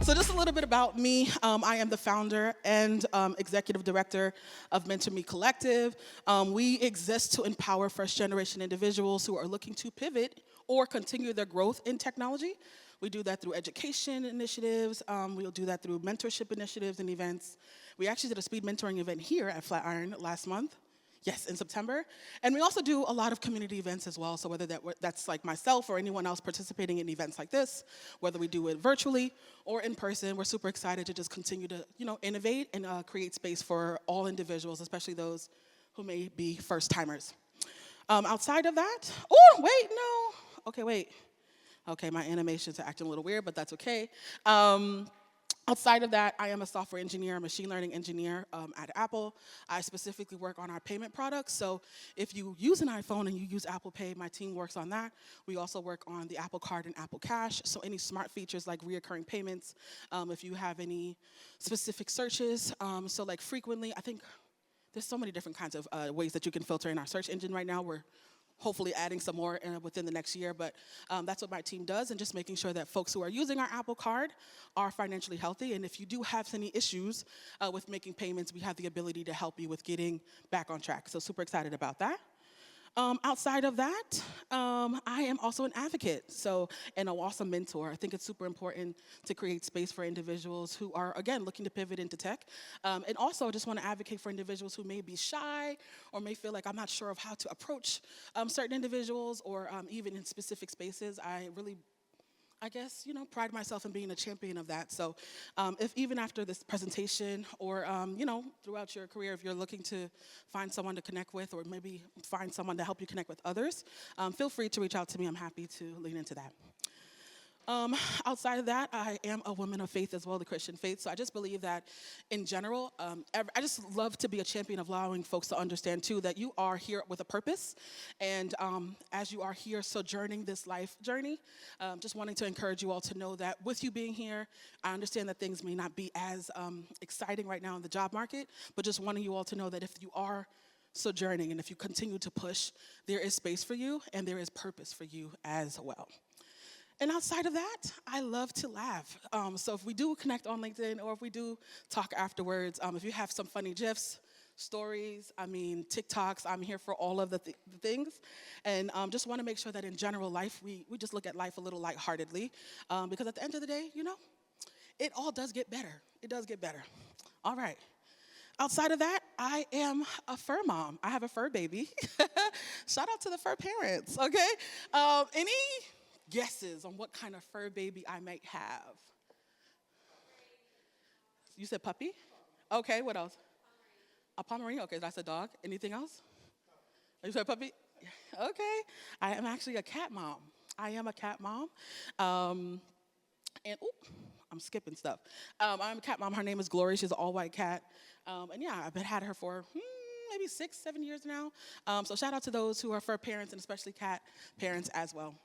So just a little bit about me. I am the founder and executive director of Mentor Me Collective. We exist to empower first generation individuals who are looking to pivot or continue their growth in technology. We do that through education initiatives. We'll do that through mentorship initiatives and events. We actually did a speed mentoring event here at Flatiron last month. Yes, in September. And we also do a lot of community events as well. So whether that's like myself or anyone else participating in events like this, whether we do it virtually or in person, we're super excited to just continue to, innovate and create space for all individuals, especially those who may be first timers. Outside of that, oh, wait, no. Okay, wait. Okay, my animations are acting a little weird, but that's okay. Outside of that, I am a software engineer, a machine learning engineer at Apple. I specifically work on our payment products. So if you use an iPhone and you use Apple Pay, my team works on that. We also work on the Apple Card and Apple Cash. So any smart features like reoccurring payments, if you have any specific searches. So like frequently, I think there's so many different kinds of ways that you can filter in our search engine right now. We're hopefully adding some more within the next year, but that's what my team does, and just making sure that folks who are using our Apple Card are financially healthy, and if you do have any issues with making payments, we have the ability to help you with getting back on track, so super excited about that. Outside of that, I am also an advocate, and an awesome mentor. I think it's super important to create space for individuals who are, again, looking to pivot into tech. And also, just want to advocate for individuals who may be shy or may feel like I'm not sure of how to approach certain individuals or even in specific spaces. I guess, pride myself in being a champion of that. So if even after this presentation or, throughout your career, if you're looking to find someone to connect with or maybe find someone to help you connect with others, feel free to reach out to me. I'm happy to lean into that. Outside of that, I am a woman of faith as well, the Christian faith. So I just believe that in general, I just love to be a champion of allowing folks to understand too that you are here with a purpose. And as you are here sojourning this life journey, just wanting to encourage you all to know that with you being here, I understand that things may not be as exciting right now in the job market, but just wanting you all to know that if you are sojourning and if you continue to push, there is space for you and there is purpose for you as well. And outside of that, I love to laugh. So if we do connect on LinkedIn or if we do talk afterwards, if you have some funny GIFs, stories, TikToks, I'm here for all of the things. And just want to make sure that in general life, we just look at life a little lightheartedly. Because at the end of the day, it all does get better. It does get better. All right. Outside of that, I am a fur mom. I have a fur baby. Shout out to the fur parents, okay? Any guesses on what kind of fur baby I might have? You said puppy? Okay, what else? A Pomeranian. Okay, that's a dog. Anything else? You said puppy? Okay. I am actually a cat mom. I am a cat mom. I'm skipping stuff. I'm a cat mom. Her name is Glory. She's an all-white cat. And yeah, I've had her for maybe 6-7 years now. So shout out to those who are fur parents and especially cat parents as well.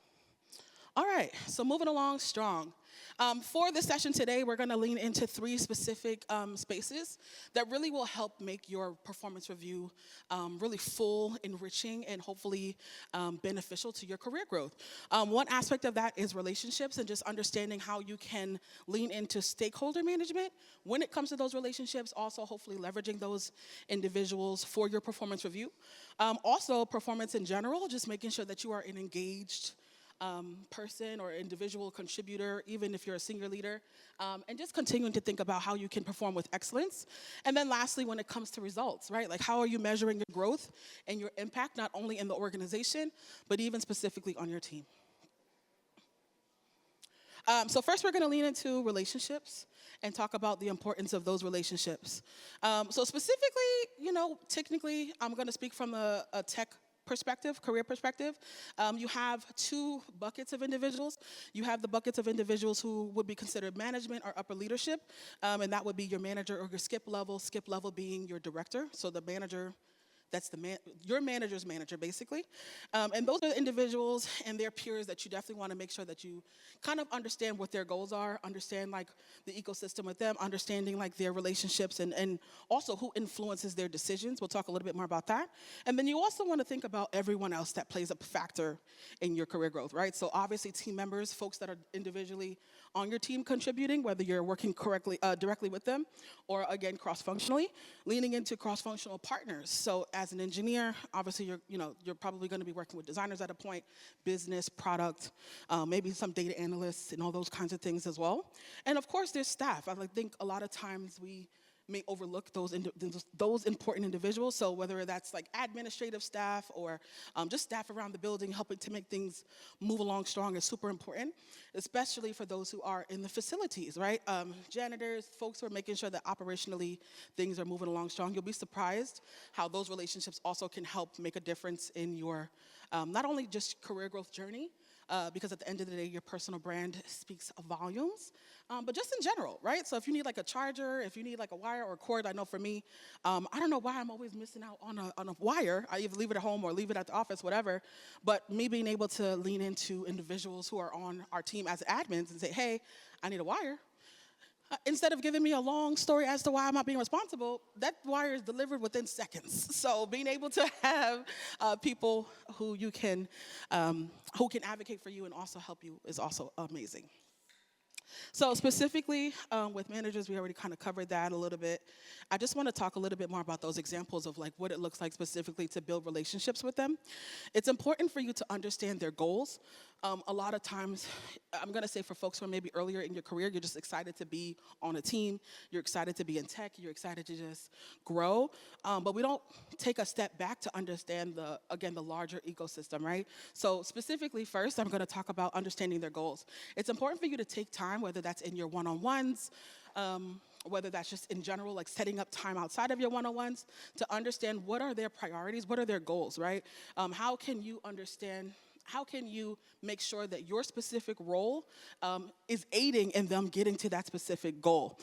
All right, so moving along strong. For this session today, we're going to lean into 3 specific spaces that really will help make your performance review really full, enriching, and hopefully beneficial to your career growth. One aspect of that is relationships and just understanding how you can lean into stakeholder management when it comes to those relationships, also hopefully leveraging those individuals for your performance review. Also, performance in general, just making sure that you are an engaged person or individual contributor, even if you're a senior leader, and just continuing to think about how you can perform with excellence. And then lastly, when it comes to results, right? Like how are you measuring your growth and your impact, not only in the organization, but even specifically on your team. So first we're gonna lean into relationships and talk about the importance of those relationships. So specifically, technically, I'm gonna speak from a tech perspective, career perspective. You have 2 buckets of individuals. You have the buckets of individuals who would be considered management or upper leadership, and that would be your manager or your skip level being your director. So the manager that's your manager's manager, basically. And those are the individuals and their peers that you definitely want to make sure that you kind of understand what their goals are, understand like the ecosystem with them, understanding like their relationships and also who influences their decisions. We'll talk a little bit more about that. And then you also want to think about everyone else that plays a factor in your career growth, right? So obviously team members, folks that are individually on your team contributing, whether you're working directly with them or again cross-functionally, leaning into cross-functional partners. So as an engineer, obviously you're probably going to be working with designers at a point, business, product, maybe some data analysts and all those kinds of things as well. And of course there's staff. I think a lot of times we may overlook those important individuals. So whether that's like administrative staff or just staff around the building helping to make things move along strong is super important, especially for those who are in the facilities, right? Janitors, folks who are making sure that operationally things are moving along strong. You'll be surprised how those relationships also can help make a difference in your not only just career growth journey, because at the end of the day, your personal brand speaks volumes, but just in general, right? So if you need like a charger, if you need like a wire or a cord, I know for me, I don't know why I'm always missing out on a wire. I either leave it at home or leave it at the office, whatever. But me being able to lean into individuals who are on our team as admins and say, hey, I need a wire. Instead of giving me a long story as to why I'm not being responsible, that wire is delivered within seconds. So being able to have people who can advocate for you and also help you is also amazing. So specifically with managers, we already kind of covered that a little bit. I just want to talk a little bit more about those examples of like what it looks like specifically to build relationships with them. It's important for you to understand their goals. A lot of times, I'm going to say for folks who are maybe earlier in your career, you're just excited to be on a team, you're excited to be in tech, you're excited to just grow, but we don't take a step back to understand the larger ecosystem, right? So specifically first, I'm going to talk about understanding their goals. It's important for you to take time, whether that's in your one-on-ones, whether that's just in general, like setting up time outside of your one-on-ones, to understand what are their priorities, what are their goals, right? How can you make sure that your specific role is aiding in them getting to that specific goal?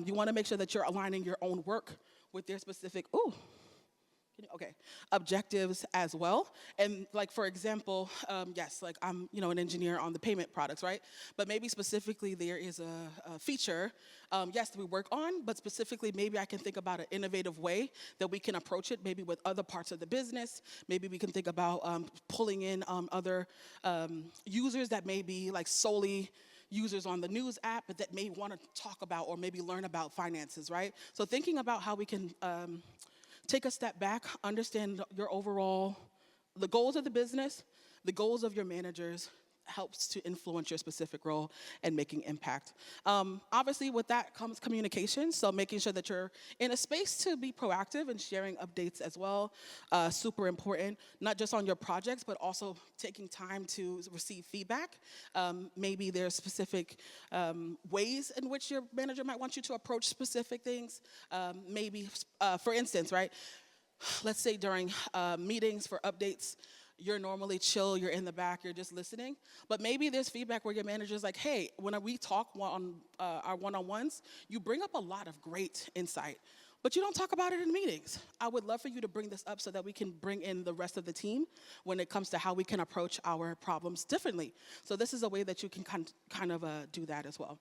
You want to make sure that you're aligning your own work with their specific, objectives as well. And like, for example, yes, like I'm, an engineer on the payment products, right? But maybe specifically there is a feature, yes, that we work on, but specifically maybe I can think about an innovative way that we can approach it, maybe with other parts of the business. Maybe we can think about pulling in other users that may be like solely users on the news app, but that may want to talk about or maybe learn about finances, right? So thinking about how we can take a step back, understand the goals of the business, the goals of your managers, helps to influence your specific role and making impact. Obviously, with that comes communication, so making sure that you're in a space to be proactive and sharing updates as well. Super important, not just on your projects, but also taking time to receive feedback. Maybe there's specific ways in which your manager might want you to approach specific things. Maybe, for instance, right, let's say during meetings for updates, you're normally chill, you're in the back, you're just listening. But maybe there's feedback where your manager's like, hey, when we talk on our one-on-ones, you bring up a lot of great insight, but you don't talk about it in meetings. I would love for you to bring this up so that we can bring in the rest of the team when it comes to how we can approach our problems differently. So this is a way that you can kind of do that as well.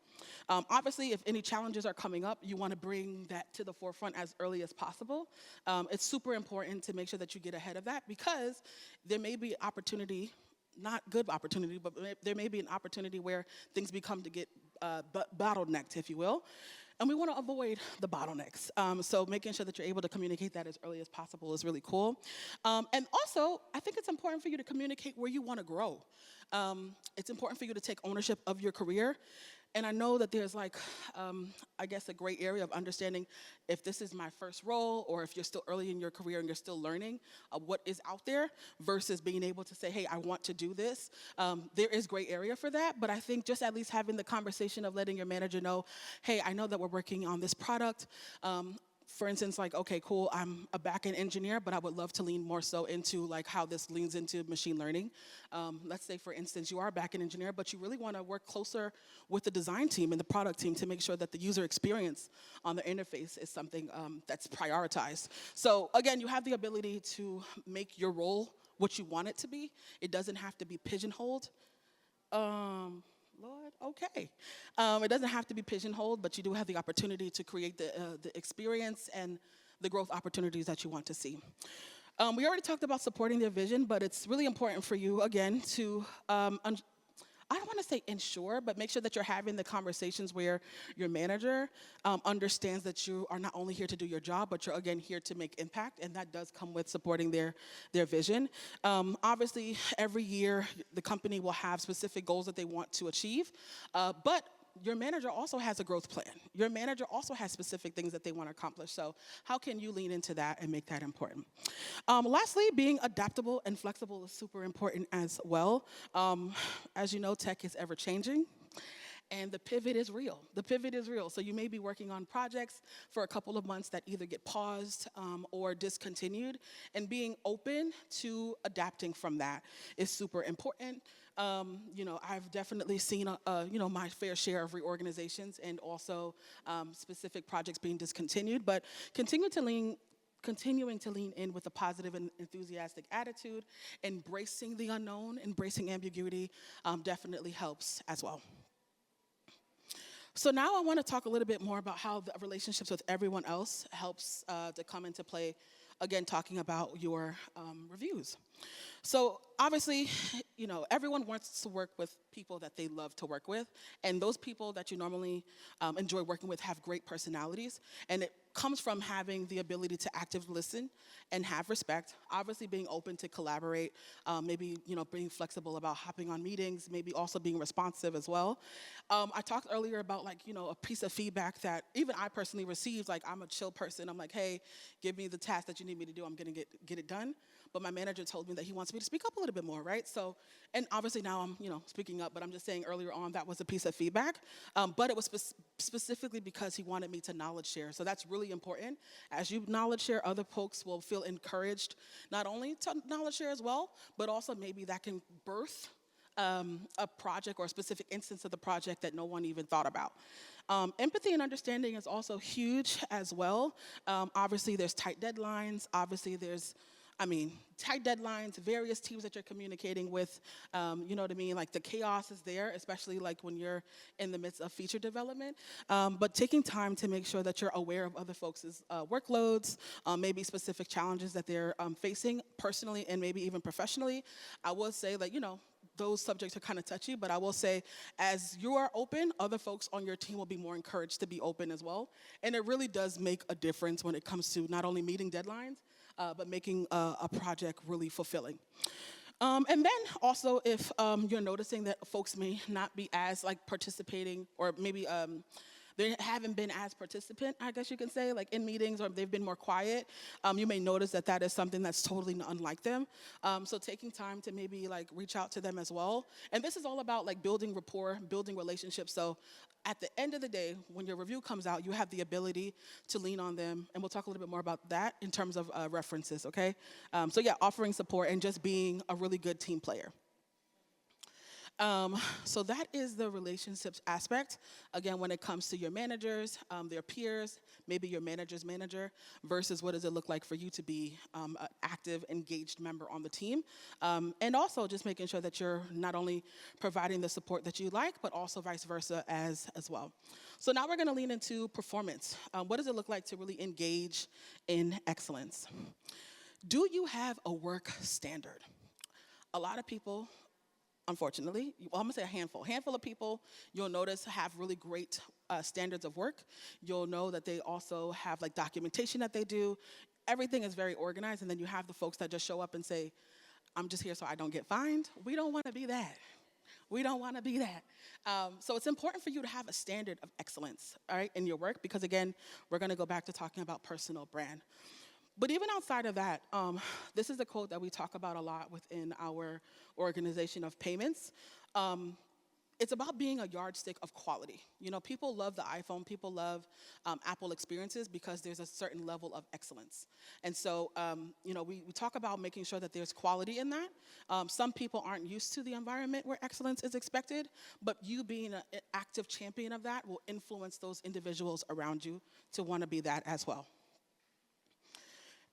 Obviously, if any challenges are coming up, you want to bring that to the forefront as early as possible. It's super important to make sure that you get ahead of that, because there may be opportunity, not good opportunity, but there may be an opportunity where things become to get bottlenecked, if you will. And we want to avoid the bottlenecks. So making sure that you're able to communicate that as early as possible is really cool. And also, I think it's important for you to communicate where you want to grow. It's important for you to take ownership of your career. And I know that there's like, I guess, a gray area of understanding if this is my first role or if you're still early in your career and you're still learning what is out there versus being able to say, hey, I want to do this. There is gray area for that, but I think just at least having the conversation of letting your manager know, hey, I know that we're working on this product. for instance, like, okay, cool, I'm a back-end engineer, but I would love to lean more so into like how this leans into machine learning. Let's say, for instance, you are a back-end engineer, but you really want to work closer with the design team and the product team to make sure that the user experience on the interface is something that's prioritized. So again, you have the ability to make your role what you want it to be. It doesn't have to be pigeonholed. Lord, okay. It doesn't have to be pigeonholed, but you do have the opportunity to create the experience and the growth opportunities that you want to see. We already talked about supporting their vision, but it's really important for you, again, to I don't want to say ensure, but make sure that you're having the conversations where your manager understands that you are not only here to do your job, but you're, again, here to make impact, and that does come with supporting their vision. Obviously, every year, the company will have specific goals that they want to achieve, but your manager also has a growth plan. Your manager also has specific things that they want to accomplish. So how can you lean into that and make that important? Lastly, being adaptable and flexible is super important as well. As you know, tech is ever changing. And the pivot is real. The pivot is real. So you may be working on projects for a couple of months that either get paused or discontinued. And being open to adapting from that is super important. I've definitely seen, my fair share of reorganizations and also specific projects being discontinued. But continuing to lean in with a positive and enthusiastic attitude, embracing the unknown, embracing ambiguity definitely helps as well. So now I want to talk a little bit more about how the relationships with everyone else helps to come into play, again, talking about your reviews. So obviously, everyone wants to work with people that they love to work with, and those people that you normally enjoy working with have great personalities, and it comes from having the ability to actively listen and have respect, obviously being open to collaborate, maybe, being flexible about hopping on meetings, maybe also being responsive as well. I talked earlier about a piece of feedback that even I personally received. Like, I'm a chill person. I'm like, hey, give me the task that you need me to do. I'm gonna get it done. But my manager told me that he wants me to speak up a little bit more, right? So, and obviously now I'm, speaking up, but I'm just saying earlier on that was a piece of feedback. But it was specifically because he wanted me to knowledge share. So that's really important. As you knowledge share, other folks will feel encouraged not only to knowledge share as well, but also maybe that can birth a project or a specific instance of the project that no one even thought about. Empathy and understanding is also huge as well. Obviously, there's tight deadlines. Obviously, there's tight deadlines, various teams that you're communicating with, you know what I mean? Like, the chaos is there, especially like when you're in the midst of feature development. But taking time to make sure that you're aware of other folks' workloads, maybe specific challenges that they're facing personally and maybe even professionally. I will say that, those subjects are kind of touchy, but I will say, as you are open, other folks on your team will be more encouraged to be open as well. And it really does make a difference when it comes to not only meeting deadlines, but making a project really fulfilling. And then also, if you're noticing that folks may not be as participating, or maybe they haven't been as participant, I guess you can say, in meetings, or they've been more quiet, you may notice that is something that's totally unlike them. So taking time to maybe reach out to them as well. And this is all about building rapport, building relationships. So at the end of the day, when your review comes out, you have the ability to lean on them. And we'll talk a little bit more about that in terms of references, okay? So yeah, offering support and just being a really good team player. So that is the relationships aspect. Again, when it comes to your managers, their peers, maybe your manager's manager, versus what does it look like for you to be an active, engaged member on the team. And also just making sure that you're not only providing the support that you like, but also vice versa as well. So now we're gonna lean into performance. What does it look like to really engage in excellence? Do you have a work standard? A lot of people, unfortunately, I'm gonna say a handful of people, you'll notice have really great standards of work. You'll know that they also have documentation that they do. Everything is very organized, and then you have the folks that just show up and say, I'm just here so I don't get fined. We don't wanna be that. We don't wanna be that. So it's important for you to have a standard of excellence, all right, in your work, because again, we're gonna go back to talking about personal brand. But even outside of that, this is a quote that we talk about a lot within our organization of payments. it's about being a yardstick of quality. You know, people love the iPhone, people love Apple experiences because there's a certain level of excellence. And so, you know, we talk about making sure that there's quality in that. Some people aren't used to the environment where excellence is expected, but you being an active champion of that will influence those individuals around you to want to be that as well.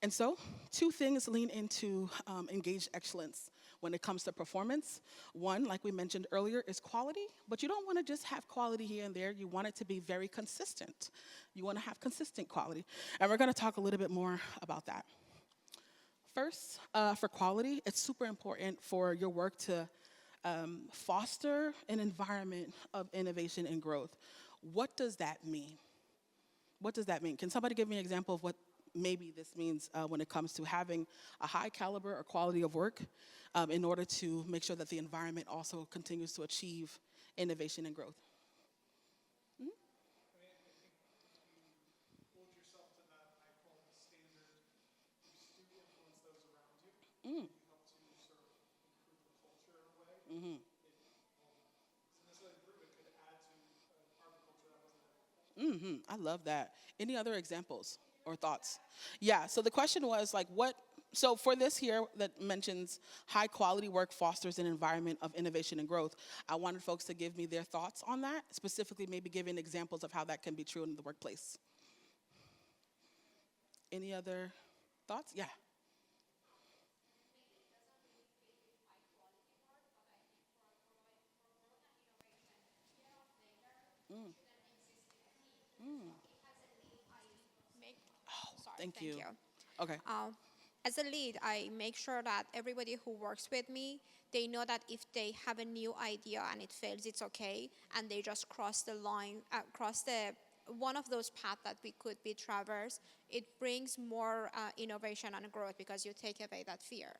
And so, two things lean into engaged excellence when it comes to performance. One, like we mentioned earlier, is quality, but you don't want to just have quality here and there. You want it to be very consistent. You want to have consistent quality. And we're going to talk a little bit more about that. First, for quality, it's super important for your work to foster an environment of innovation and growth. What does that mean? What does that mean? Can somebody give me an example of what maybe this means when it comes to having a high caliber or quality of work in order to make sure that the environment also continues to achieve innovation and growth? I mean, I think if you hold yourself to that high quality standard, you do influence those around you. You help to sort of improve the culture in a way. It doesn't necessarily improve, it could add to part of the culture that wasn't there before. I love that. Any other examples or thoughts? Yeah, so the question was like so for this here that mentions high quality work fosters an environment of innovation and growth, I wanted folks to give me their thoughts on that, specifically maybe giving examples of how that can be true in the workplace. Any other thoughts? Yeah. Make, Thank thank you. you. Okay. As a lead, I make sure that everybody who works with me, they know that if they have a new idea and it fails, it's okay, and they just cross the line, cross the one of those paths that we could be traversed. It brings more innovation and growth because you take away that fear.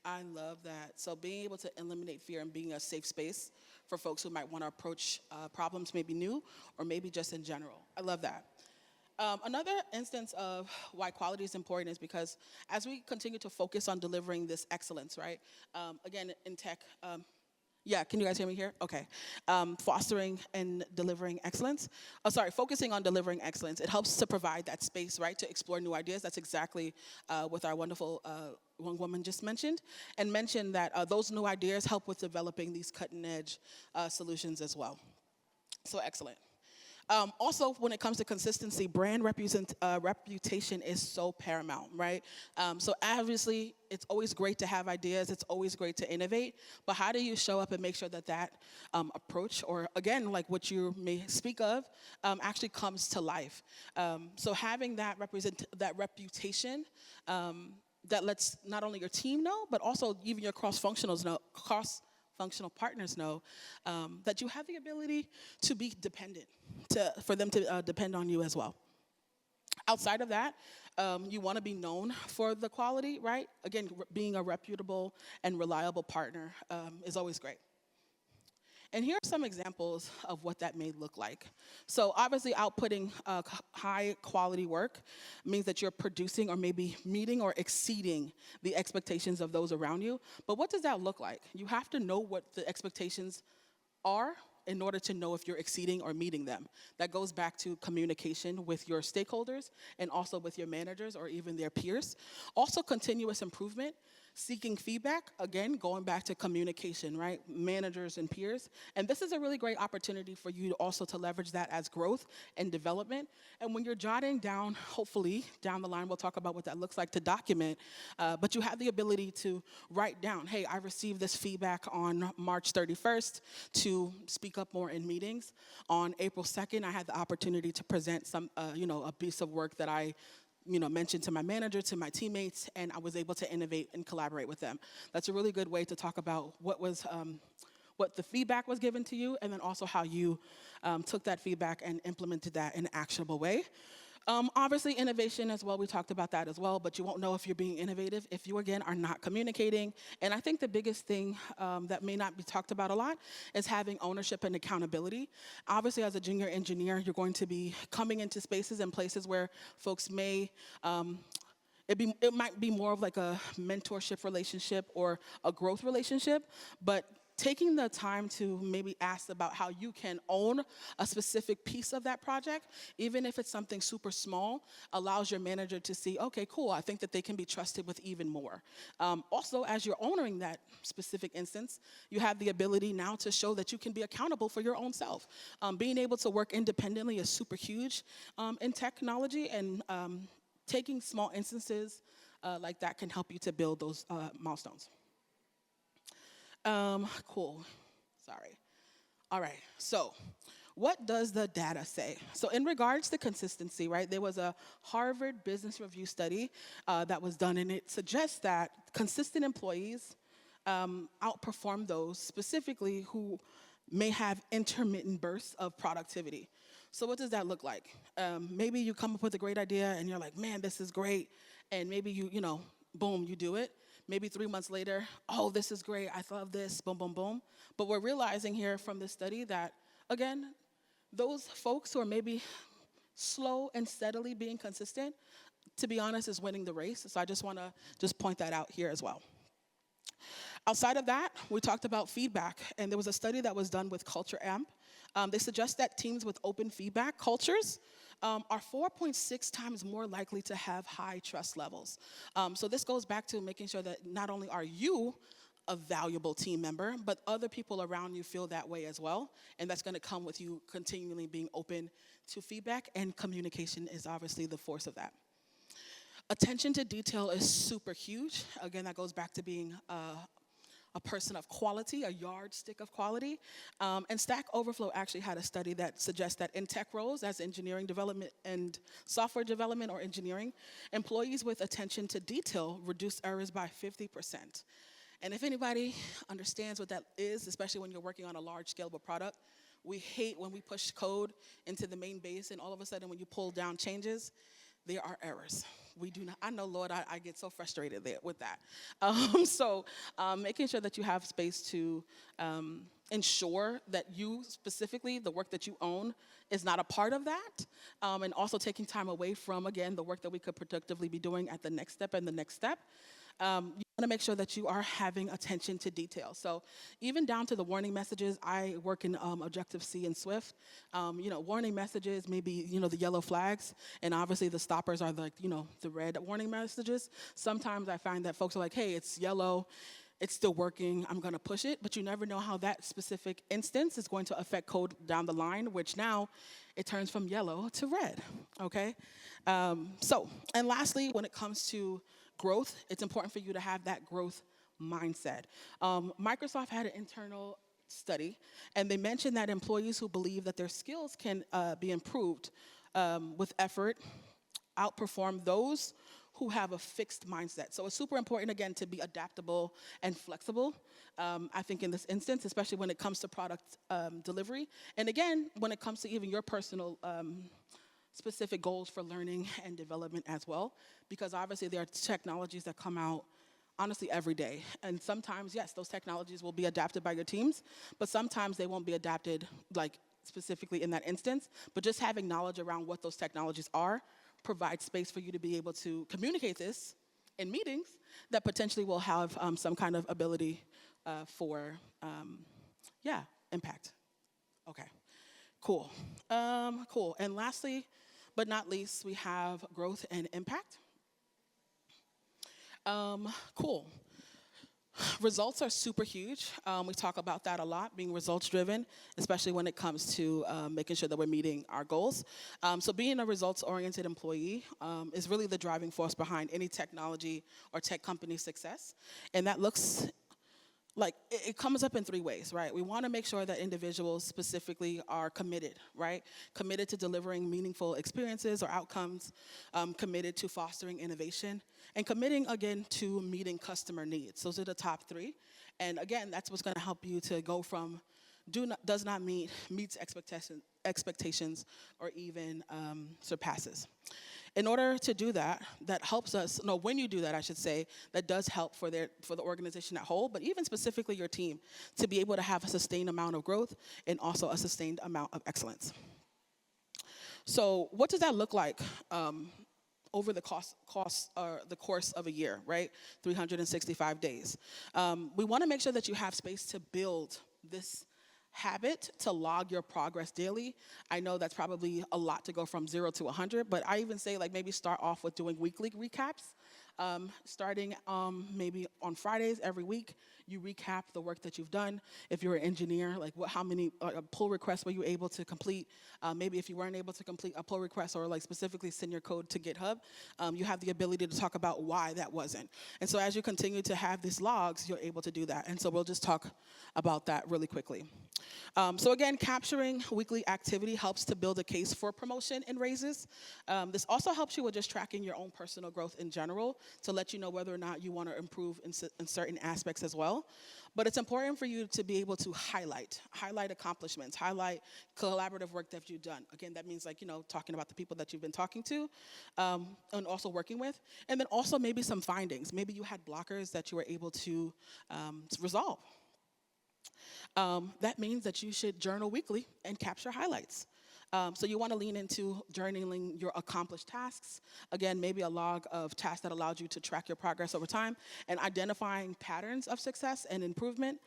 I love that. So being able to eliminate fear and being a safe space for folks who might want to approach problems maybe new or maybe just in general. I love that. Another instance of why quality is important is because as we continue to focus on delivering this excellence, right? Again, in tech, yeah, can you guys hear me here? Okay. Fostering and delivering excellence. Oh, sorry, focusing on delivering excellence. It helps to provide that space, right, to explore new ideas. That's exactly what our wonderful young woman just mentioned. And mentioned that those new ideas help with developing these cutting edge solutions as well. So excellent. Also, when it comes to consistency, brand reputation is so paramount, right? So obviously, it's always great to have ideas. It's always great to innovate. But how do you show up and make sure that that approach, or again, like what you may speak of, actually comes to life? So having that reputation that lets not only your team know, but also even your cross-functional partners know that you have the ability to be dependent, for them to depend on you as well. Outside of that, you want to be known for the quality, right? Again, being a reputable and reliable partner is always great. And here are some examples of what that may look like. So obviously outputting high quality work means that you're producing or maybe meeting or exceeding the expectations of those around you. But what does that look like? You have to know what the expectations are in order to know if you're exceeding or meeting them. That goes back to communication with your stakeholders and also with your managers or even their peers. Also continuous improvement. Seeking feedback, again, going back to communication, right? Managers and peers. And this is a really great opportunity for you also to leverage that as growth and development. And when you're jotting down, hopefully, down the line, we'll talk about what that looks like to document, but you have the ability to write down, hey, I received this feedback on March 31st to speak up more in meetings. On April 2nd, I had the opportunity to present a piece of work that I mentioned to my manager, to my teammates, and I was able to innovate and collaborate with them. That's a really good way to talk about what the feedback was given to you, and then also how you took that feedback and implemented that in an actionable way. Obviously, innovation as well, we talked about that as well, but you won't know if you're being innovative if you, again, are not communicating. And I think the biggest thing that may not be talked about a lot is having ownership and accountability. Obviously, as a junior engineer, you're going to be coming into spaces and places where folks may it might be more of like a mentorship relationship or a growth relationship, but taking the time to maybe ask about how you can own a specific piece of that project, even if it's something super small, allows your manager to see, okay, cool, I think that they can be trusted with even more. Also, as you're owning that specific instance, you have the ability now to show that you can be accountable for your own self. Being able to work independently is super huge in technology, and taking small instances like that can help you to build those milestones. Cool. Sorry. All right. So, what does the data say? So, in regards to consistency, right, there was a Harvard Business Review study that was done, and it suggests that consistent employees outperform those specifically who may have intermittent bursts of productivity. So, what does that look like? Maybe you come up with a great idea and you're like, man, this is great. And maybe boom, you do it. Maybe 3 months later, oh, this is great. I love this, boom, boom, boom. But we're realizing here from this study that, again, those folks who are maybe slow and steadily being consistent, to be honest, is winning the race. So I just want to just point that out here as well. Outside of that, we talked about feedback, and there was a study that was done with Culture Amp. They suggest that teams with open feedback cultures are 4.6 times more likely to have high trust levels. So this goes back to making sure that not only are you a valuable team member, but other people around you feel that way as well, and that's going to come with you continually being open to feedback, and communication is obviously the force of that. Attention to detail is super huge. Again, that goes back to being a person of quality, a yardstick of quality. And Stack Overflow actually had a study that suggests that in tech roles, as engineering development and software development or engineering, employees with attention to detail reduce errors by 50%. And if anybody understands what that is, especially when you're working on a large scalable product, we hate when we push code into the main base and all of a sudden when you pull down changes, there are errors. We do not, I know, Lord, I get so frustrated there with that. Making sure that you have space to ensure that you specifically, the work that you own, is not a part of that. And also taking time away from, again, the work that we could productively be doing at the next step and the next step. You want to make sure that you are having attention to detail. So even down to the warning messages, I work in Objective-C and Swift. Warning messages, maybe, the yellow flags, and obviously the stoppers are the red warning messages. Sometimes I find that folks are like, hey, it's yellow, it's still working, I'm going to push it, but you never know how that specific instance is going to affect code down the line, which now it turns from yellow to red, okay? And lastly, when it comes to growth, it's important for you to have that growth mindset. Microsoft had an internal study, and they mentioned that employees who believe that their skills can be improved with effort outperform those who have a fixed mindset. So it's super important, again, to be adaptable and flexible, I think in this instance, especially when it comes to product delivery. And again, when it comes to even your personal specific goals for learning and development as well, because obviously there are technologies that come out honestly every day. And sometimes, yes, those technologies will be adapted by your teams, but sometimes they won't be adapted like specifically in that instance. But just having knowledge around what those technologies are provides space for you to be able to communicate this in meetings that potentially will have some kind of ability for impact. Okay, cool. Cool. And lastly, but not least, we have growth and impact. Cool. Results are super huge. We talk about that a lot, being results driven, especially when it comes to making sure that we're meeting our goals. So being a results oriented employee is really the driving force behind any technology or tech company success. And that looks like it comes up in three ways, right? We want to make sure that individuals specifically are committed, right? Committed to delivering meaningful experiences or outcomes, committed to fostering innovation, and committing, again, to meeting customer needs. Those are the top three. And again, that's what's going to help you to go from does not meet, meets expectations, or even surpasses. In order to do that, that helps us, no, when you do that, I should say, that does help for the organization at whole, but even specifically your team, to be able to have a sustained amount of growth and also a sustained amount of excellence. So what does that look like over the course of a year, right? 365 days. We want to make sure that you have space to build this habit to log your progress daily. I know that's probably a lot to go from 0 to 100, but I even say like maybe start off with doing weekly recaps. Starting maybe on Fridays every week, you recap the work that you've done. If you're an engineer, like how many pull requests were you able to complete? Maybe if you weren't able to complete a pull request or like specifically send your code to GitHub, you have the ability to talk about why that wasn't. And so as you continue to have these logs, you're able to do that. And so we'll just talk about that really quickly. So again, capturing weekly activity helps to build a case for promotion and raises. This also helps you with just tracking your own personal growth in general to let you know whether or not you want to improve in certain aspects as well. But it's important for you to be able to highlight accomplishments, highlight collaborative work that you've done. Again, that means like, talking about the people that you've been talking to and also working with. And then also maybe some findings. Maybe you had blockers that you were able to resolve. That means that you should journal weekly and capture highlights. So you want to lean into journaling your accomplished tasks. Again, maybe a log of tasks that allowed you to track your progress over time and identifying patterns of success and improvement.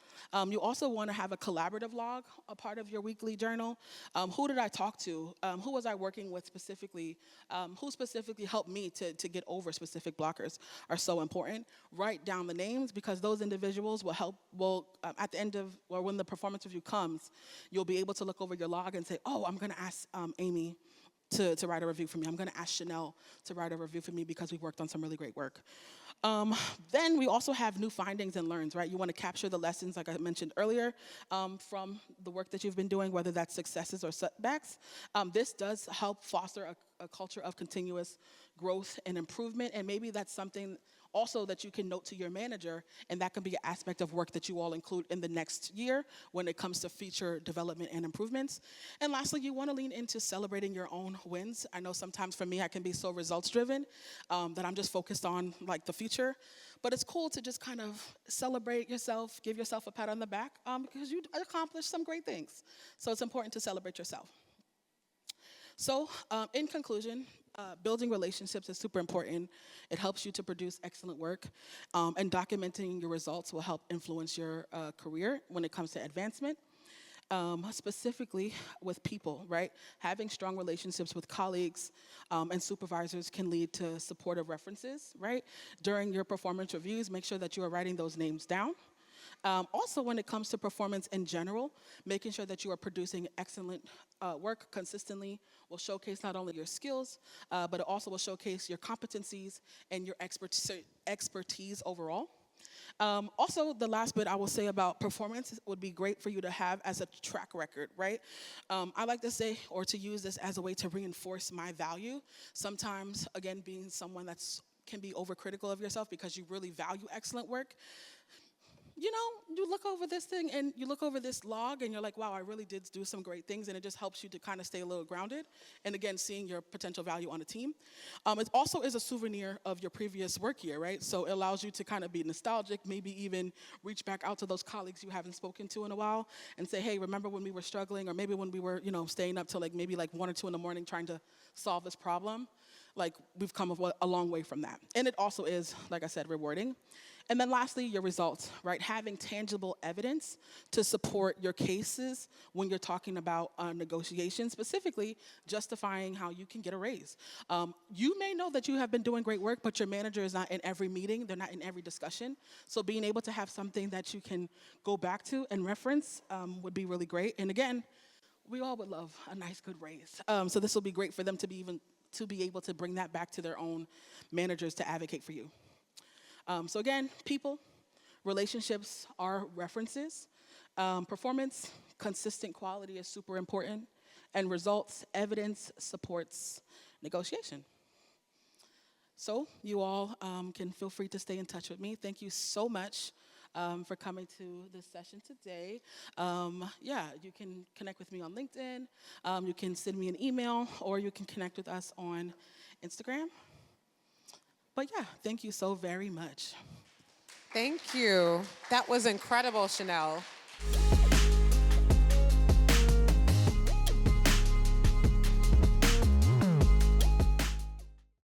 You also want to have a collaborative log, a part of your weekly journal. Who did I talk to? Who was I working with specifically? Who specifically helped me to get over specific blockers are so important. Write down the names because those individuals will at the end of, or when the performance review comes, you'll be able to look over your log and say, oh, I'm going to ask Amy to write a review for me. I'm going to ask Chanel to write a review for me because we worked on some really great work. Then we also have new findings and learns, right? You want to capture the lessons, like I mentioned earlier, from the work that you've been doing, whether that's successes or setbacks. This does help foster a culture of continuous growth and improvement, and maybe that's something also that you can note to your manager, and that can be an aspect of work that you all include in the next year when it comes to feature development and improvements. And lastly, you want to lean into celebrating your own wins. I know sometimes for me, I can be so results driven that I'm just focused on like the future, but it's cool to just kind of celebrate yourself, give yourself a pat on the back because you accomplished some great things. So it's important to celebrate yourself. So in conclusion, building relationships is super important. It helps you to produce excellent work, and documenting your results will help influence your career when it comes to advancement, specifically with people, right? Having strong relationships with colleagues and supervisors can lead to supportive references, right? During your performance reviews, make sure that you are writing those names down. Also, when it comes to performance in general, making sure that you are producing excellent work consistently will showcase not only your skills, but it also will showcase your competencies and your expertise overall. Also, the last bit I will say about performance would be great for you to have as a track record, right? I like to say, or to use this as a way to reinforce my value. Sometimes, again, being someone can be overcritical of yourself because you really value excellent work. You look over this thing and you look over this log and you're like, wow, I really did do some great things, and it just helps you to kind of stay a little grounded. And again, seeing your potential value on a team. It also is a souvenir of your previous work year, right? So it allows you to kind of be nostalgic, maybe even reach back out to those colleagues you haven't spoken to in a while and say, hey, remember when we were struggling, or maybe when we were, staying up till maybe 1 or 2 in the morning trying to solve this problem. Like, we've come a long way from that. And it also is, like I said, rewarding. And then lastly, your results, right? Having tangible evidence to support your cases when you're talking about negotiations, specifically justifying how you can get a raise. You may know that you have been doing great work, but your manager is not in every meeting. They're not in every discussion. So being able to have something that you can go back to and reference would be really great. And again, we all would love a nice, good raise. So this will be great for them to be able to bring that back to their own managers to advocate for you. So again, people, relationships are references. Performance, consistent quality is super important. And results, evidence supports negotiation. So you all can feel free to stay in touch with me. Thank you so much for coming to this session today. You can connect with me on LinkedIn. You can send me an email, or you can connect with us on Instagram. But thank you so very much. Thank you. That was incredible, Chanel.